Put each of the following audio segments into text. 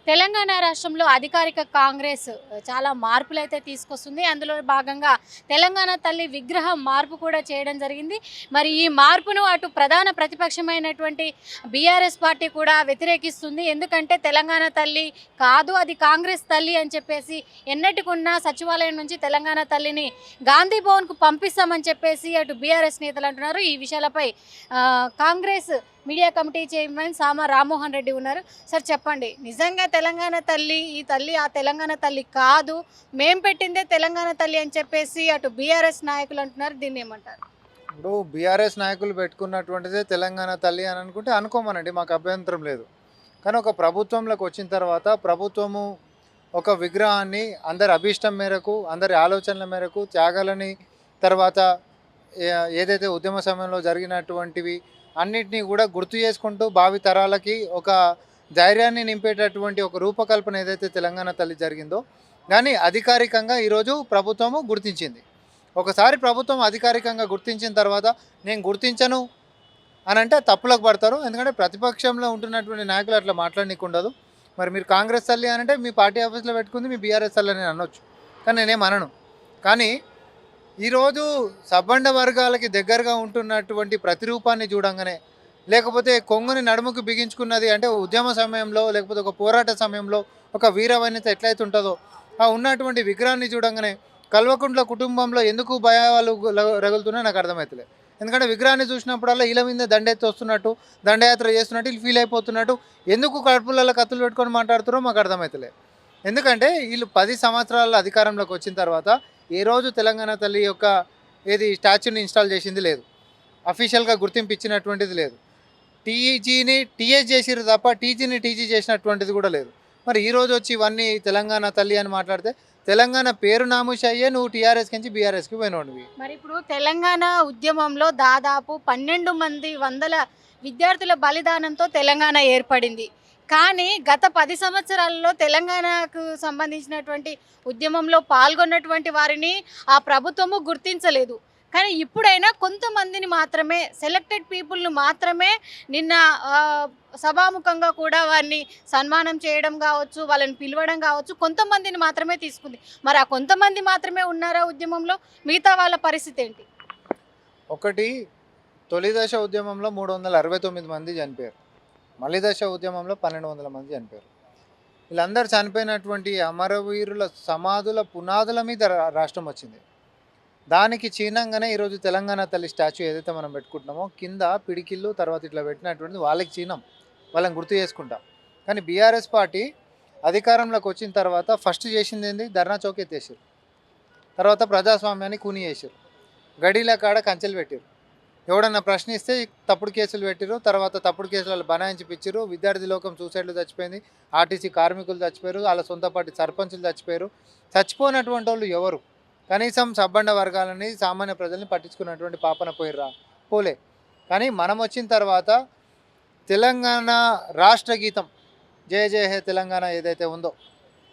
తెలంగాణ రాష్ట్రంలో అధికారిక కాంగ్రెస్ చాలా మార్పులైతే తీసుకొస్తుంది. అందులో భాగంగా తెలంగాణ తల్లి విగ్రహం మార్పు కూడా చేయడం జరిగింది. మరి ఈ మార్పును అటు ప్రధాన ప్రతిపక్షమైనటువంటి బీఆర్ఎస్ పార్టీ కూడా వ్యతిరేకిస్తుంది. ఎందుకంటే తెలంగాణ తల్లి కాదు, అది కాంగ్రెస్ తల్లి అని చెప్పేసి ఎన్నటికున్న సచివాలయం నుంచి తెలంగాణ తల్లిని గాంధీ భవన్కు పంపిస్తామని చెప్పేసి అటు బీఆర్ఎస్ నేతలు అంటున్నారు. ఈ విషయాలపై కాంగ్రెస్ మీడియా కమిటీ చైర్మన్ సామ రామ్మోహన్ రెడ్డి ఉన్నారు. సార్ చెప్పండి, నిజంగా తెలంగాణ తల్లి ఈ తల్లి ఆ తెలంగాణ తల్లి కాదు, మేం పెట్టిందే తెలంగాణ తల్లి అని చెప్పేసి అటు బీఆర్ఎస్ నాయకులు అంటున్నారు, దీన్ని ఏమంటారు? ఇప్పుడు బీఆర్ఎస్ నాయకులు పెట్టుకున్నటువంటిదే తెలంగాణ తల్లి అని అనుకుంటే అనుకోమనండి, మాకు అభ్యంతరం లేదు. కానీ ఒక ప్రభుత్వంలోకి వచ్చిన తర్వాత ప్రభుత్వము ఒక విగ్రహాన్ని అందరి అభీష్టం మేరకు, అందరి ఆలోచనల మేరకు, త్యాగాలని తర్వాత ఏదైతే ఉద్యమ సమయంలో జరిగినటువంటివి అన్నిటినీ కూడా గుర్తు చేసుకుంటూ భావి తరాలకి ఒక ధైర్యాన్ని నింపేటటువంటి ఒక రూపకల్పన ఏదైతే తెలంగాణ తల్లి జరిగిందో కానీ అధికారికంగా ఈరోజు ప్రభుత్వము గుర్తించింది. ఒకసారి ప్రభుత్వం అధికారికంగా గుర్తించిన తర్వాత నేను గుర్తించను అని అంటే తప్పులకు పడతారు. ఎందుకంటే ప్రతిపక్షంలో ఉంటున్నటువంటి నాయకులు అట్లా మాట్లాడనీకు ఉండదు. మరి మీరు కాంగ్రెస్ తల్లి అని అంటే మీ పార్టీ ఆఫీస్లో పెట్టుకుంది మీ బీఆర్ఎస్ తల్లి అని అనొచ్చు, కానీ నేనేం అనను. కానీ ఈరోజు సబ్బండ వర్గాలకి దగ్గరగా ఉంటున్నటువంటి ప్రతిరూపాన్ని చూడంగానే, లేకపోతే కొంగుని నడుముకు బిగించుకున్నది అంటే ఉద్యమ సమయంలో లేకపోతే ఒక పోరాట సమయంలో ఒక వీరవనిత ఎట్లయితే ఉంటుందో ఆ ఉన్నటువంటి విగ్రహాన్ని చూడంగానే కల్వకుంట్ల కుటుంబంలో ఎందుకు భయాలు రగులుతున్నాయో నాకు అర్థమవుతలేదు. ఎందుకంటే విగ్రహాన్ని చూసినప్పుడల్లా వీళ్ళ మీద దండెత్తి వస్తున్నట్టు, దండయాత్ర చేస్తున్నట్టు వీళ్ళు ఫీల్ అయిపోతున్నట్టు, ఎందుకు కడుపులలో కత్తులు పెట్టుకొని మాట్లాడుతున్నారో మాకు అర్థమవుతలేదు. ఎందుకంటే వీళ్ళు 10 సంవత్సరాల అధికారంలోకి వచ్చిన తర్వాత ఏ రోజు తెలంగాణ తల్లి యొక్క ఏది స్టాచ్యూని ఇన్స్టాల్ చేసింది లేదు, అఫీషియల్గా గుర్తింపు ఇచ్చినటువంటిది లేదు. టీజీని టీఎస్ చేసిరు తప్ప టీజీని టీజీ చేసినటువంటిది కూడా లేదు. మరి ఈరోజు వచ్చి ఇవన్నీ తెలంగాణ తల్లి అని మాట్లాడితే తెలంగాణ పేరు నామూషి అయ్యే నువ్వు టీఆర్ఎస్ నుంచి బీఆర్ఎస్కి పోయినోడివి. మరి ఇప్పుడు తెలంగాణ ఉద్యమంలో దాదాపు 12 మంది వందల విద్యార్థుల బలిదానంతో తెలంగాణ ఏర్పడింది. కానీ గత 10 సంవత్సరాలలో తెలంగాణకు సంబంధించినటువంటి ఉద్యమంలో పాల్గొన్నటువంటి వారిని ఆ ప్రభుత్వము గుర్తించలేదు. కానీ ఇప్పుడైనా కొంతమందిని మాత్రమే, సెలెక్టెడ్ పీపుల్ను మాత్రమే నిన్న సభాముఖంగా కూడా వారిని సన్మానం చేయడం కావచ్చు, వాళ్ళని పిలవడం కావచ్చు, కొంతమందిని మాత్రమే తీసుకుంది. మరి ఆ కొంతమంది మాత్రమే ఉన్నారా ఉద్యమంలో? మిగతా వాళ్ళ పరిస్థితి ఏంటి? ఒకటి, తొలి దశ ఉద్యమంలో 369 మంది చనిపోయారు. మలి దశ ఉద్యమంలో 1200 మంది చనిపోయారు. వీళ్ళందరూ చనిపోయినటువంటి అమరవీరుల సమాధుల పునాదుల మీద రాష్ట్రం వచ్చింది. దానికి చిహ్నంగానే ఈరోజు తెలంగాణ తల్లి స్టాచ్యూ ఏదైతే మనం పెట్టుకుంటున్నామో కింద పిడికిళ్ళు తర్వాత ఇట్లా పెట్టినటువంటిది వాళ్ళకి చిహ్నం, వాళ్ళని గుర్తు చేసుకుంటాం. కానీ బీఆర్ఎస్ పార్టీ అధికారంలోకి వచ్చిన తర్వాత ఫస్ట్ చేసింది ఏంది, ధర్నా చౌక్ ఎత్తేసారు, తర్వాత ప్రజాస్వామ్యాన్ని కూని చేసారు, గడీల కాడ కంచెలు పెట్టారు, ఎవడన్నా ప్రశ్నిస్తే తప్పుడు కేసులు పెట్టారు, తర్వాత తప్పుడు కేసులలో బనాయించి పిచ్చారు, విద్యార్థి లోకం సూసైడ్లు చచ్చిపోయింది, ఆర్టీసీ కార్మికులు చచ్చిపోయారు, వాళ్ళ సొంత పార్టీ సర్పంచులు చచ్చిపోయారు. చచ్చిపోయినటువంటి వాళ్ళు ఎవరు? కనీసం సబ్బండ వర్గాలని సామాన్య ప్రజల్ని పట్టించుకున్నటువంటి పాపన పోయిర్రా? పోలే. కానీ మనం వచ్చిన తర్వాత తెలంగాణ రాష్ట్ర గీతం జయ జయ హే తెలంగాణ ఏదైతే ఉందో,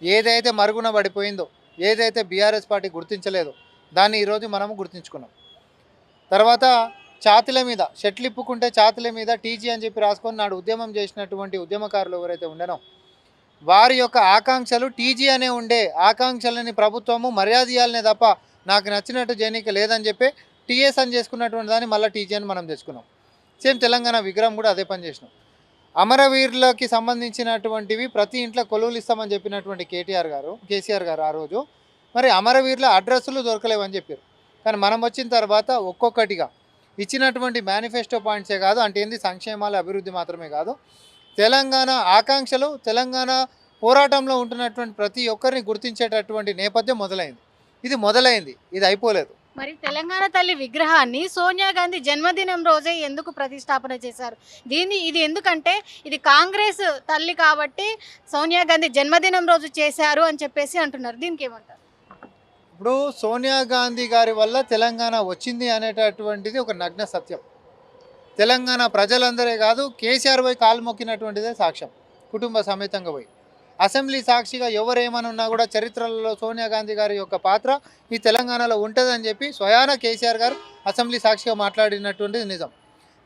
ఏదైతే మరుగున పడిపోయిందో, ఏదైతే బీఆర్ఎస్ పార్టీ గుర్తించలేదో దాన్ని ఈరోజు మనము గుర్తించుకున్నాం. తర్వాత ఛాతీల మీద షెట్లు ఇప్పుకుంటే ఛాతీల మీద టీజీ అని చెప్పి రాసుకొని నాడు ఉద్యమం చేసినటువంటి ఉద్యమకారులు ఎవరైతే ఉండనో వారి యొక్క ఆకాంక్షలు టీజీ అనే ఉండే ఆకాంక్షలని ప్రభుత్వము మర్యాద ఇవ్వాలనే తప్ప నాకు నచ్చినట్టు చేయనీకి లేదని చెప్పి టీఎస్ అని చేసుకున్నటువంటి దాన్ని మళ్ళీ టీజీ అని మనం తెచ్చుకున్నాం. సేమ్ తెలంగాణ విగ్రహం కూడా అదే పని చేసినాం. అమరవీరులకి సంబంధించినటువంటివి ప్రతి ఇంట్లో కొలువులు ఇస్తామని చెప్పినటువంటి కేసీఆర్ గారు ఆ రోజు మరి అమరవీరుల అడ్రస్సులు దొరకలేవని చెప్పారు. కానీ మనం వచ్చిన తర్వాత ఒక్కొక్కటిగా ఇచ్చినటువంటి మేనిఫెస్టో పాయింట్సే కాదు, అంటే ఏంది సంక్షేమాల అభివృద్ధి మాత్రమే కాదు, తెలంగాణ ఆకాంక్షలు, తెలంగాణ పోరాటంలో ఉంటున్నటువంటి ప్రతి ఒక్కరిని గుర్తించేటటువంటి నేపథ్యం మొదలైంది, ఇది అయిపోలేదు. మరి తెలంగాణ తల్లి విగ్రహాన్ని సోనియా గాంధీ జన్మదినం రోజే ఎందుకు ప్రతిష్టాపన చేశారు? ఇది ఎందుకంటే ఇది కాంగ్రెస్ తల్లి కాబట్టి సోనియా గాంధీ జన్మదినం రోజు చేశారు అని చెప్పేసి అంటున్నారు, దీనికి ఏమంటారు? ఇప్పుడు సోనియా గాంధీ గారి వల్ల తెలంగాణ వచ్చింది అనేటటువంటిది ఒక నగ్న సత్యం. తెలంగాణ ప్రజలందరే కాదు, కేసీఆర్ పోయి కాలు మొక్కినటువంటిదే సాక్ష్యం, కుటుంబ సమేతంగా పోయి. అసెంబ్లీ సాక్షిగా ఎవరేమనున్నా కూడా చరిత్రలో సోనియా గాంధీ గారి యొక్క పాత్ర ఈ తెలంగాణలో ఉంటుందని చెప్పి స్వయాన కేసీఆర్ గారు అసెంబ్లీ సాక్షిగా మాట్లాడినటువంటిది నిజం.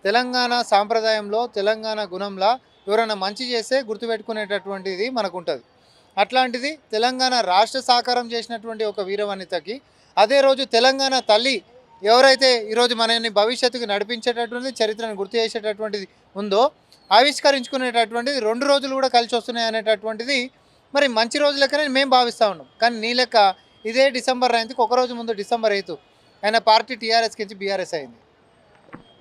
తెలంగాణ సాంప్రదాయంలో, తెలంగాణ గుణంలో ఎవరైనా మంచి చేస్తే గుర్తుపెట్టుకునేటటువంటిది మనకు ఉంటుంది. అట్లాంటిది తెలంగాణ రాష్ట్ర సాకారం చేసినటువంటి ఒక వీరవనితకి అదే రోజు తెలంగాణ తల్లి ఎవరైతే ఈరోజు మనల్ని భవిష్యత్తుకు నడిపించేటటువంటిది చరిత్రను గుర్తు చేసేటటువంటిది ఉందో ఆవిష్కరించుకునేటటువంటిది 2 రోజులు కూడా కలిసి వస్తున్నాయి అనేటటువంటిది మరి మంచి రోజు లెక్కనే మేము భావిస్తూ ఉన్నాం. కానీ నీ లెక్క ఇదే డిసెంబర్ 9కి ఒకరోజు ముందు డిసెంబర్ 8 ఆయన పార్టీ టీఆర్ఎస్కి నుంచి బీఆర్ఎస్ అయింది.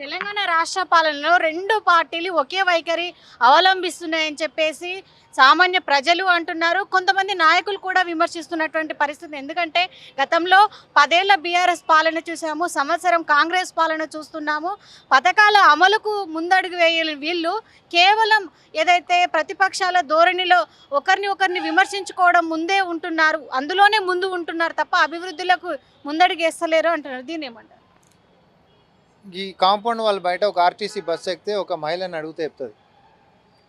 తెలంగాణ రాష్ట్ర పాలనలో 2 పార్టీలు ఒకే వైఖరి అవలంబిస్తున్నాయని చెప్పేసి సామాన్య ప్రజలు అంటున్నారు. కొంతమంది నాయకులు కూడా విమర్శిస్తున్నటువంటి పరిస్థితి. ఎందుకంటే గతంలో 10 ఏళ్ల బీఆర్ఎస్ పాలన చూసాము, సంవత్సరం కాంగ్రెస్ పాలన చూస్తున్నాము. పథకాల అమలుకు ముందడుగు వేయని వీళ్ళు కేవలం ఏదైతే ప్రతిపక్షాల ధోరణిలో ఒకరిని విమర్శించుకోవడం ముందే ఉంటున్నారు, అందులోనే ముందు ఉంటున్నారు తప్ప అభివృద్ధులకు ముందడుగు వేస్తలేరు అంటున్నారు. దీని ఏమంటారు? ఈ కాంపౌండ్ వాళ్ళ బయట ఒక ఆర్టీసీ బస్సు ఎక్కితే ఒక మహిళని అడిగితే చెప్తుంది.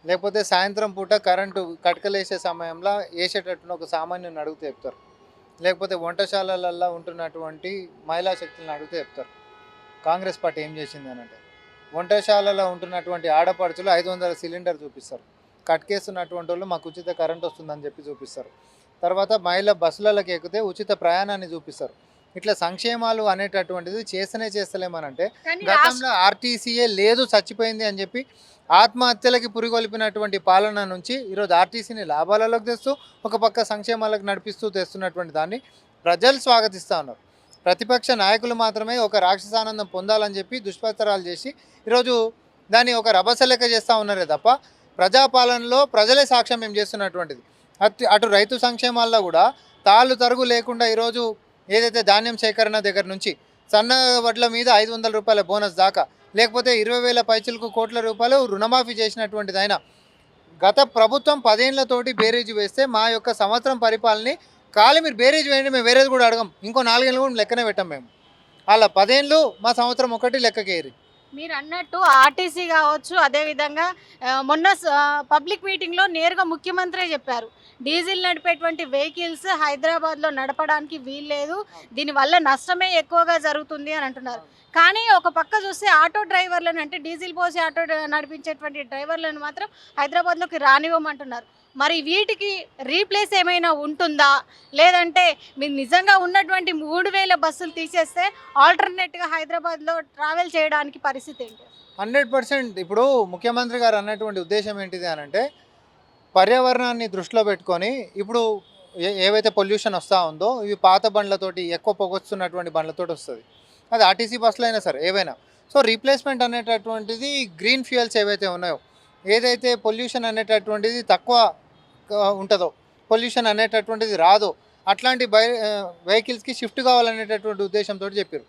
లేకపోతే సాయంత్రం పూట కరెంటు కటకలేసే సమయంలో వేసేటట్టున ఒక సామాన్యుని అడిగితే చెప్తారు. లేకపోతే వంటశాలలలో ఉంటున్నటువంటి మహిళా శక్తులను అడిగితే చెప్తారు కాంగ్రెస్ పార్టీ ఏం చేసింది అని. అంటే వంటశాలలో ఉంటున్నటువంటి ఆడపడుచులు 500 సిలిండర్ చూపిస్తారు. కట్కేస్తున్నటువంటి వాళ్ళు మాకు ఉచిత కరెంట్ వస్తుందని చెప్పి చూపిస్తారు. తర్వాత మహిళ బస్సులకి ఎక్కితే ఉచిత ప్రయాణాన్ని చూపిస్తారు. ఇట్లా సంక్షేమాలు అనేటటువంటిది చేస్తలేమనంటే గతంలో ఆర్టీసీయే లేదు చచ్చిపోయింది అని చెప్పి ఆత్మహత్యలకి పురిగొల్పినటువంటి పాలన నుంచి ఈరోజు ఆర్టీసీని లాభాలలోకి తెస్తూ ఒక పక్క సంక్షేమాలకు నడిపిస్తూ తెస్తున్నటువంటి దాన్ని ప్రజలు స్వాగతిస్తూ ఉన్నారు. ప్రతిపక్ష నాయకులు మాత్రమే ఒక రాక్షసానందం పొందాలని చెప్పి దుష్ప్రచారాలు చేసి ఈరోజు దాన్ని ఒక రభస లెక్క చేస్తూ ఉన్నారే తప్ప ప్రజాపాలనలో ప్రజలే సాక్ష్యం చేస్తున్నటువంటిది. అటు రైతు సంక్షేమాల్లో కూడా తాళ్ళు తరుగు లేకుండా ఈరోజు ఏదైతే ధాన్యం సేకరణ దగ్గర నుంచి సన్న వడ్ల మీద 500 రూపాయల బోనస్ దాకా, లేకపోతే 20,000 పైచులకు కోట్ల రూపాయలు రుణమాఫీ చేసినటువంటిది ఆయన. గత ప్రభుత్వం 10 ఏళ్లతోటి బేరీజు వేస్తే మా యొక్క సంవత్సరం పరిపాలనని మీరు బేరీజు వేయండి, మేము వేరేది కూడా అడగం, ఇంకో 4 ఏళ్ళు కూడా లెక్కనే పెట్టాం మేము. అలా 10 ఏళ్ళు మా సంవత్సరం ఒకటి లెక్కకేరి. మీరు అన్నట్టు ఆర్టీసీ కావచ్చు, అదేవిధంగా మొన్న పబ్లిక్ మీటింగ్లో నేరుగా ముఖ్యమంత్రి చెప్పారు, డీజిల్ నడిపేటువంటి వెహికల్స్ హైదరాబాద్లో నడపడానికి వీల్లేదు, దీనివల్ల నష్టమే ఎక్కువగా జరుగుతుంది అని అంటున్నారు. కానీ ఒక పక్క చూస్తే ఆటో డ్రైవర్లను, అంటే డీజిల్ పోసి ఆటో నడిపించేటువంటి డ్రైవర్లను మాత్రం హైదరాబాద్లోకి రానివ్వమంటున్నారు. మరి వీటికి రీప్లేస్ ఏమైనా ఉంటుందా, లేదంటే మీరు నిజంగా ఉన్నటువంటి 3,000 బస్సులు తీసేస్తే ఆల్టర్నేట్గా హైదరాబాద్లో ట్రావెల్ చేయడానికి పరిస్థితి ఏంటి? 100% ఇప్పుడు ముఖ్యమంత్రి గారు అన్నటువంటి ఉద్దేశం ఏంటిది అని అంటే పర్యావరణాన్ని దృష్టిలో పెట్టుకొని ఇప్పుడు ఏవైతే పొల్యూషన్ వస్తూ ఉందో ఇవి పాత బండ్లతోటి ఎక్కువ పొగొస్తున్నటువంటి బండ్లతోటి వస్తుంది. అది ఆర్టీసీ బస్సులు అయినా సరే ఏవైనా. సో రీప్లేస్మెంట్ అనేటటువంటిది గ్రీన్ ఫ్యూయల్స్ ఏవైతే ఉన్నాయో, ఏదైతే పొల్యూషన్ అనేటటువంటిది తక్కువ ఉంటుందో, పొల్యూషన్ అనేటటువంటిది రాదో అట్లాంటి వెహికల్స్కి షిఫ్ట్ కావాలనేటటువంటి ఉద్దేశంతో చెప్పారు.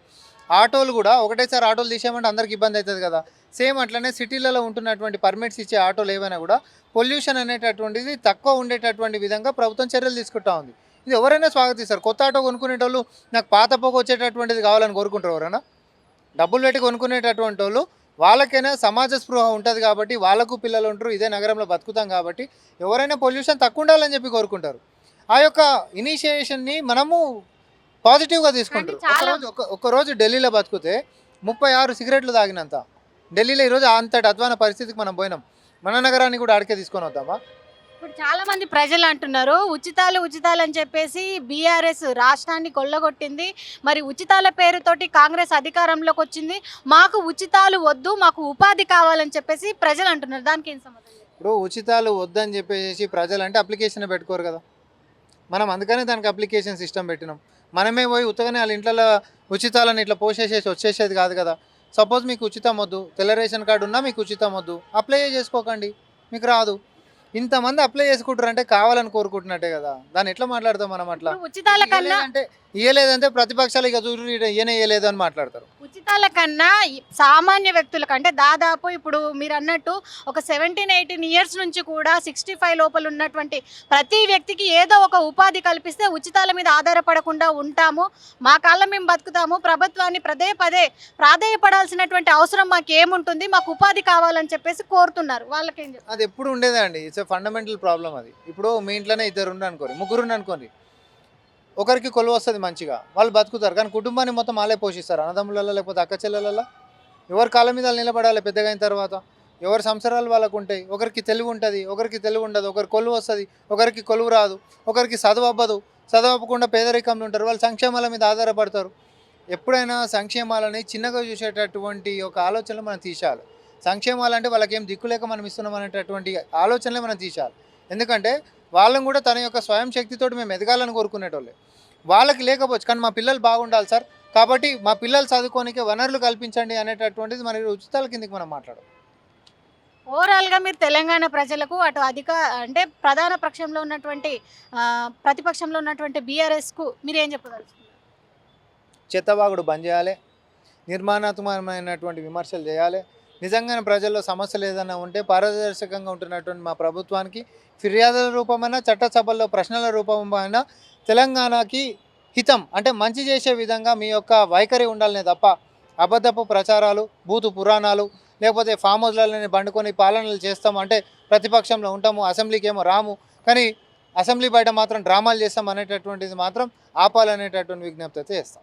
ఆటోలు కూడా ఒకటేసారి ఆటోలు తీసేయమంటే అందరికి ఇబ్బంది అవుతుంది కదా. సేమ్ అట్లనే సిటీలలో ఉంటున్నటువంటి పర్మిట్స్ ఇచ్చే ఆటోలు ఏవైనా కూడా పొల్యూషన్ అనేటటువంటిది తక్కువ ఉండేటటువంటి విధంగా ప్రభుత్వం చర్యలు తీసుకుంటా ఉంది. ఇది ఎవరైనా స్వాగతిస్తారు. కొత్త ఆటో కొనుక్కునేటోళ్ళు నాకు పాత పొగ వచ్చేటటువంటిది కావాలని కోరుకుంటారు. ఎవరైనా డబ్బులు పెట్టి కొనుక్కునేటటువంటి వాళ్ళు వాళ్ళకైనా సమాజ స్పృహ ఉంటుంది కాబట్టి, వాళ్ళకు పిల్లలు ఉంటారు, ఇదే నగరంలో బతుకుతాం కాబట్టి ఎవరైనా పొల్యూషన్ తక్కువ ఉండాలని చెప్పి కోరుకుంటారు. ఆ యొక్క ఇనిషియేషన్ని మనము పాజిటివ్గా తీసుకుంటారు. ఒకరోజు ఢిల్లీలో బతికితే 36 సిగరెట్లు తాగినంత ఢిల్లీలో ఈరోజు అంతటి అధ్వాన పరిస్థితికి మనం పోయినాం. మన నగరాన్ని కూడా ఆడికే తీసుకొని వద్దామా? ఇప్పుడు చాలా మంది ప్రజలు అంటున్నారు ఉచితాలు అని చెప్పేసి బీఆర్ఎస్ రాష్ట్రాన్ని కొల్లగొట్టింది, మరి ఉచితాల పేరుతోటి కాంగ్రెస్ అధికారంలోకి వచ్చింది, మాకు ఉచితాలు వద్దు, మాకు ఉపాధి కావాలని చెప్పేసి ప్రజలు అంటున్నారు. దానికి ఏం సమాధానం? ఇప్పుడు ఉచితాలు వద్దని చెప్పేసి ప్రజలు అంటే అప్లికేషన్ పెట్టుకోరు కదా. మనం అందుకనే దానికి అప్లికేషన్ సిస్టమ్ పెట్టినాం. మనమే పోయి ఉత్తగానే వాళ్ళ ఇంట్లో ఉచితాలను ఇట్లా పోసేసేసి వచ్చేసేది కాదు కదా. సపోజ్ మీకు ఉచితం వద్దు, తెల్ల రేషన్ కార్డు ఉన్నా మీకు ఉచితం వద్దు, అప్లై చేసుకోకండి, మీకు రాదు. ఇంతమంది అప్లై చేసుకుంటారు అంటే కావాలని కోరుకుంటున్నట్టే కదా. దాన్ని ఎట్లా మాట్లాడతాం మనం? అట్లా ఉచితాల కన్నా అంటే ఇయ్యలేదంటే ప్రతిపక్షాలు ఇక చూడు ఈయన ఇయ్యలేదు అని మాట్లాడతారు. ఉచితాల కన్నా సామాన్య వ్యక్తులకు అంటే దాదాపు ఇప్పుడు మీరు అన్నట్టు ఒక 17-18 ఇయర్స్ నుంచి కూడా 65 లోపల ఉన్నటువంటి ప్రతి వ్యక్తికి ఏదో ఒక ఉపాధి కల్పిస్తే ఉచితాల మీద ఆధారపడకుండా ఉంటాము, మా కాళ్ళ మేము బతుకుతాము, ప్రభుత్వాన్ని పదే ప్రాధేయపడాల్సినటువంటి అవసరం మాకు ఏముంటుంది, మాకు ఉపాధి కావాలని చెప్పేసి కోరుతున్నారు. వాళ్ళకేం చెప్తారు? అది ఎప్పుడు ఉండేదే అండి. ఇట్స్ ఫండమెంటల్ ప్రాబ్లం అది. ఇప్పుడు మీ ఇంట్లోనే 2 అనుకోండి, 3 అనుకోండి, ఒకరికి కొలువు వస్తుంది మంచిగా, వాళ్ళు బతుకుతారు. కానీ కుటుంబాన్ని మొత్తం వాళ్ళే పోషిస్తారు. అన్నదమ్ములలో లేకపోతే అక్క చెల్లెలలో ఎవరి కాళ్ళ మీద నిలబడాలి పెద్దగా అయిన తర్వాత. ఎవరి సంవత్సరాలు వాళ్ళకు ఉంటాయి. ఒకరికి తెలివి ఉంటుంది, ఒకరికి తెలివి ఉండదు, ఒకరికి కొలువు వస్తుంది, ఒకరికి కొలువు రాదు, ఒకరికి చదువు అవ్వదు, చదువు అవ్వకుండా పేదరికంలో ఉంటారు. వాళ్ళు సంక్షేమాల మీద ఆధారపడతారు. ఎప్పుడైనా సంక్షేమాలని చిన్నగా చూసేటటువంటి ఒక ఆలోచనలు మనం తీసేయాలి. సంక్షేమాలు అంటే వాళ్ళకి ఏం దిక్కు లేక మనం ఇస్తున్నాం అనేటటువంటి ఆలోచనలే మనం తీసేయాలి. ఎందుకంటే వాళ్ళని కూడా తన యొక్క స్వయం శక్తితోటి మేము ఎదగాలని కోరుకునేటోళ్ళే. వాళ్ళకి లేకపోవచ్చు, కానీ మా పిల్లలు బాగుండాలి సార్, కాబట్టి మా పిల్లలు చదువుకోనికే వనరులు కల్పించండి అనేటటువంటిది మన ఉచితాల కిందకి మనం మాట్లాడడం. ఓవరాల్గా మీరు తెలంగాణ ప్రజలకు అటు అంటే ప్రధాన పక్షంలో ఉన్నటువంటి ప్రతిపక్షంలో ఉన్నటువంటి బీఆర్ఎస్కు మీరు ఏం చెప్పదలుచుకున్నారు? చెత్తవాగుడు బంద్ చేయాలి, నిర్మాణాత్మకమైనటువంటి విమర్శలు చేయాలి. నిజంగానే ప్రజల్లో సమస్యలు ఏదైనా ఉంటే పారదర్శకంగా ఉంటున్నటువంటి మా ప్రభుత్వానికి ఫిర్యాదుల రూపమైన చట్టసభల్లో ప్రశ్నల రూపమైన తెలంగాణకి హితం అంటే మంచి చేసే విధంగా మీ యొక్క వైఖరి ఉండాలనే తప్ప అబద్ధపు ప్రచారాలు, బూతు పురాణాలు, లేకపోతే ఫామ్ హౌస్లని బండుకొని పాలనలు చేస్తాము అంటే ప్రతిపక్షంలో ఉంటాము, అసెంబ్లీకి ఏమో రాము, కానీ అసెంబ్లీ బయట మాత్రం డ్రామాలు చేస్తాం అనేటటువంటిది మాత్రం ఆపాలనేటటువంటి విజ్ఞప్తి అయితే చేస్తాం.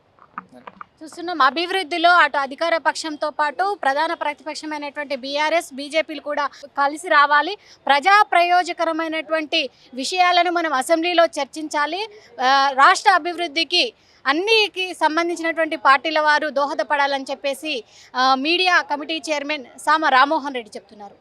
చూస్తున్నాం అభివృద్ధిలో అటు అధికార పక్షంతో పాటు ప్రధాన ప్రతిపక్షమైనటువంటి బీఆర్ఎస్ బీజేపీలు కూడా కలిసి రావాలి. ప్రజా ప్రయోజకరమైనటువంటి విషయాలను మనం అసెంబ్లీలో చర్చించాలి. రాష్ట్ర అభివృద్ధికి అన్నికి సంబంధించినటువంటి పార్టీల వారు దోహదపడాలని చెప్పేసి మీడియా కమిటీ చైర్మన్ సామ రామ్మోహన్ రెడ్డి చెప్తున్నారు.